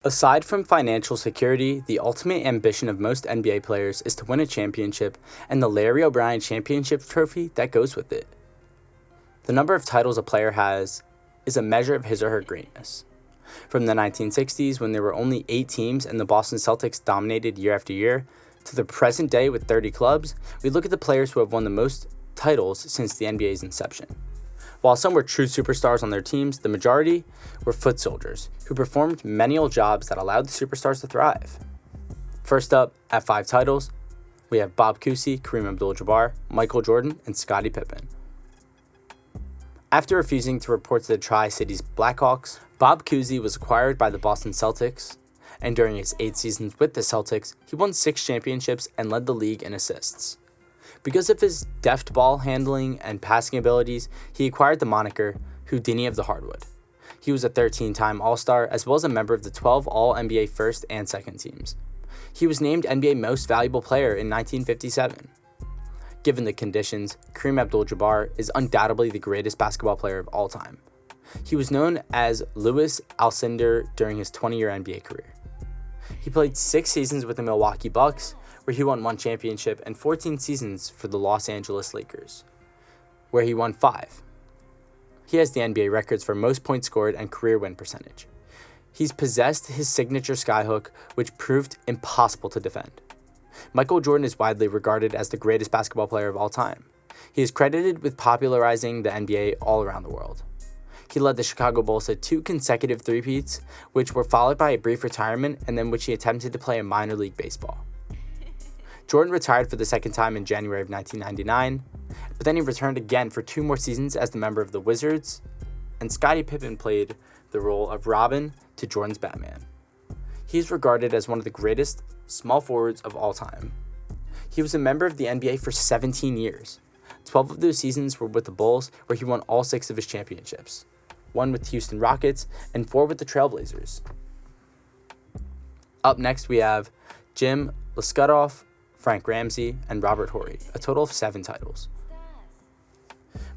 Aside from financial security, the ultimate ambition of most NBA players is to win a championship and the Larry O'Brien Championship Trophy that goes with it. The number of titles a player has is a measure of his or her greatness. From the 1960s, when there were only 8 teams and the Boston Celtics dominated year after year, to the present day with 30 clubs, we look at the players who have won the most titles since the NBA's inception. While some were true superstars on their teams, the majority were foot soldiers who performed menial jobs that allowed the superstars to thrive. First up, at 5 titles, we have Bob Cousy, Kareem Abdul-Jabbar, Michael Jordan, and Scottie Pippen. After refusing to report to the Tri-Cities Blackhawks, Bob Cousy was acquired by the Boston Celtics, and during his 8 seasons with the Celtics, he won 6 championships and led the league in assists. Because of his deft ball handling and passing abilities, he acquired the moniker Houdini of the Hardwood. He was a 13-time All-Star as well as a member of the 12 All-NBA first and second teams. He was named NBA Most Valuable Player in 1957. Given the conditions, Kareem Abdul-Jabbar is undoubtedly the greatest basketball player of all time. He was known as Louis Alcindor during his 20-year NBA career. He played 6 seasons with the Milwaukee Bucks, where he won 1 championship, and 14 seasons for the Los Angeles Lakers, where he won 5. He has the NBA records for most points scored and career win percentage. He's possessed his signature skyhook, which proved impossible to defend. Michael Jordan is widely regarded as the greatest basketball player of all time. He is credited with popularizing the NBA all around the world. He led the Chicago Bulls to 2 consecutive three-peats, which were followed by a brief retirement and then which he attempted to play in minor league baseball. Jordan retired for the second time in January of 1999, but then he returned again for 2 more seasons as the member of the Wizards, and Scottie Pippen played the role of Robin to Jordan's Batman. He is regarded as one of the greatest small forwards of all time. He was a member of the NBA for 17 years. 12 of those seasons were with the Bulls, where he won all 6 of his championships, 1 with the Houston Rockets and 4 with the Trailblazers. Up next, we have Jim Loscutoff, Frank Ramsey, and Robert Horry, a total of 7 titles.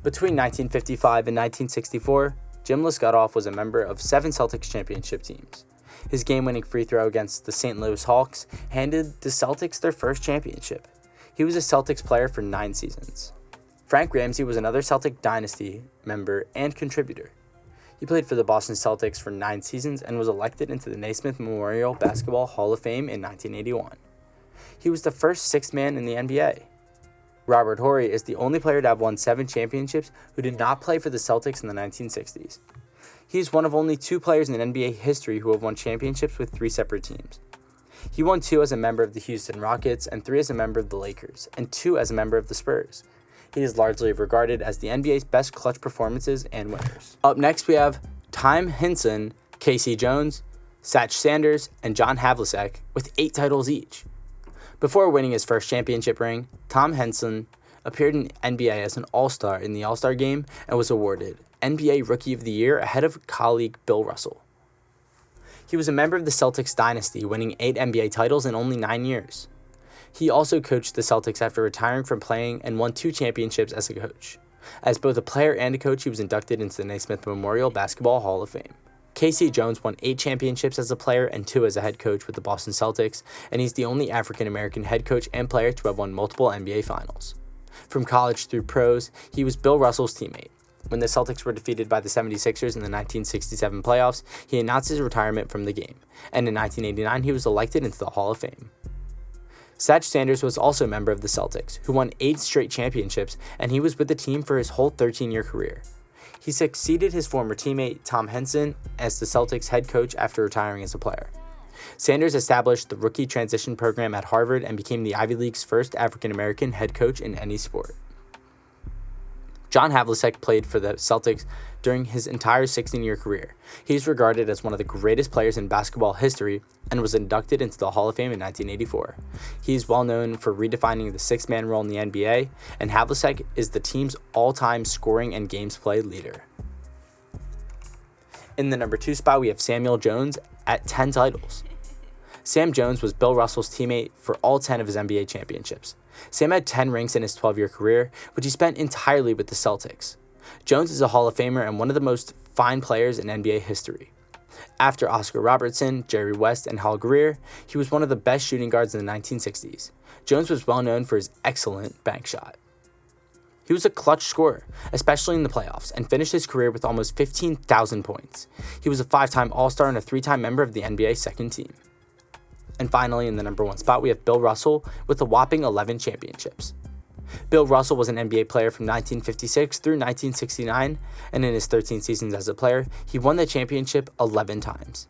Between 1955 and 1964, Jim Loscutoff was a member of 7 Celtics championship teams. His game-winning free throw against the St. Louis Hawks handed the Celtics their first championship. He was a Celtics player for 9 seasons. Frank Ramsey was another Celtic Dynasty member and contributor. He played for the Boston Celtics for 9 seasons and was elected into the Naismith Memorial Basketball Hall of Fame in 1981. He was the first 6th man in the NBA. Robert Horry is the only player to have won 7 championships who did not play for the Celtics in the 1960s. He is one of only 2 players in NBA history who have won championships with 3 separate teams. He won 2 as a member of the Houston Rockets and 3 as a member of the Lakers, and 2 as a member of the Spurs. He is largely regarded as the NBA's best clutch performances and winners. Up next, we have Tom Heinsohn, K.C. Jones, Satch Sanders, and John Havlicek with 8 titles each. Before winning his first championship ring, Tom Heinsohn appeared in NBA as an All-Star in the All-Star Game and was awarded NBA Rookie of the Year ahead of colleague Bill Russell. He was a member of the Celtics dynasty, winning 8 NBA titles in only 9 years. He also coached the Celtics after retiring from playing and won 2 championships as a coach. As both a player and a coach, he was inducted into the Naismith Memorial Basketball Hall of Fame. K.C. Jones won 8 championships as a player and 2 as a head coach with the Boston Celtics, and he's the only African-American head coach and player to have won multiple NBA Finals. From college through pros, he was Bill Russell's teammate. When the Celtics were defeated by the 76ers in the 1967 playoffs, he announced his retirement from the game, and in 1989 he was elected into the Hall of Fame. Satch Sanders was also a member of the Celtics, who won 8 straight championships, and he was with the team for his whole 13-year career. He succeeded his former teammate Tom Heinsohn as the Celtics head coach after retiring as a player. Sanders established the rookie transition program at Harvard and became the Ivy League's first African-American head coach in any sport. John Havlicek played for the Celtics during his entire 16-year career. He is regarded as one of the greatest players in basketball history and was inducted into the Hall of Fame in 1984. He is well known for redefining the 6-man role in the NBA, and Havlicek is the team's all-time scoring and games played leader. In the number 2 spot, we have Samuel Jones at 10 titles. Sam Jones was Bill Russell's teammate for all 10 of his NBA championships. Sam had 10 rings in his 12-year career, which he spent entirely with the Celtics. Jones is a Hall of Famer and one of the most fine players in NBA history. After Oscar Robertson, Jerry West, and Hal Greer, he was one of the best shooting guards in the 1960s. Jones was well known for his excellent bank shot. He was a clutch scorer, especially in the playoffs, and finished his career with almost 15,000 points. He was a 5-time All-Star and a 3-time member of the NBA second team. And finally, in the number 1 spot, we have Bill Russell with a whopping 11 championships. Bill Russell was an NBA player from 1956 through 1969, and in his 13 seasons as a player, he won the championship 11 times.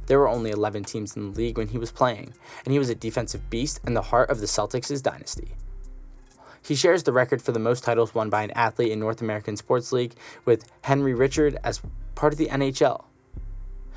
There were only 11 teams in the league when he was playing, and he was a defensive beast and the heart of the Celtics' dynasty. He shares the record for the most titles won by an athlete in North American Sports League with Henry Richard as part of the NHL.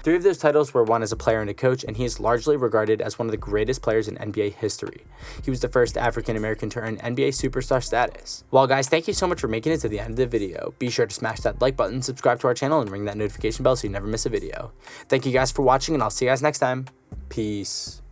3 of those titles were won as a player and a coach, and he is largely regarded as one of the greatest players in NBA history. He was the first African American to earn NBA superstar status. Well guys, thank you so much for making it to the end of the video. Be sure to smash that like button, subscribe to our channel, and ring that notification bell so you never miss a video. Thank you guys for watching, and I'll see you guys next time. Peace.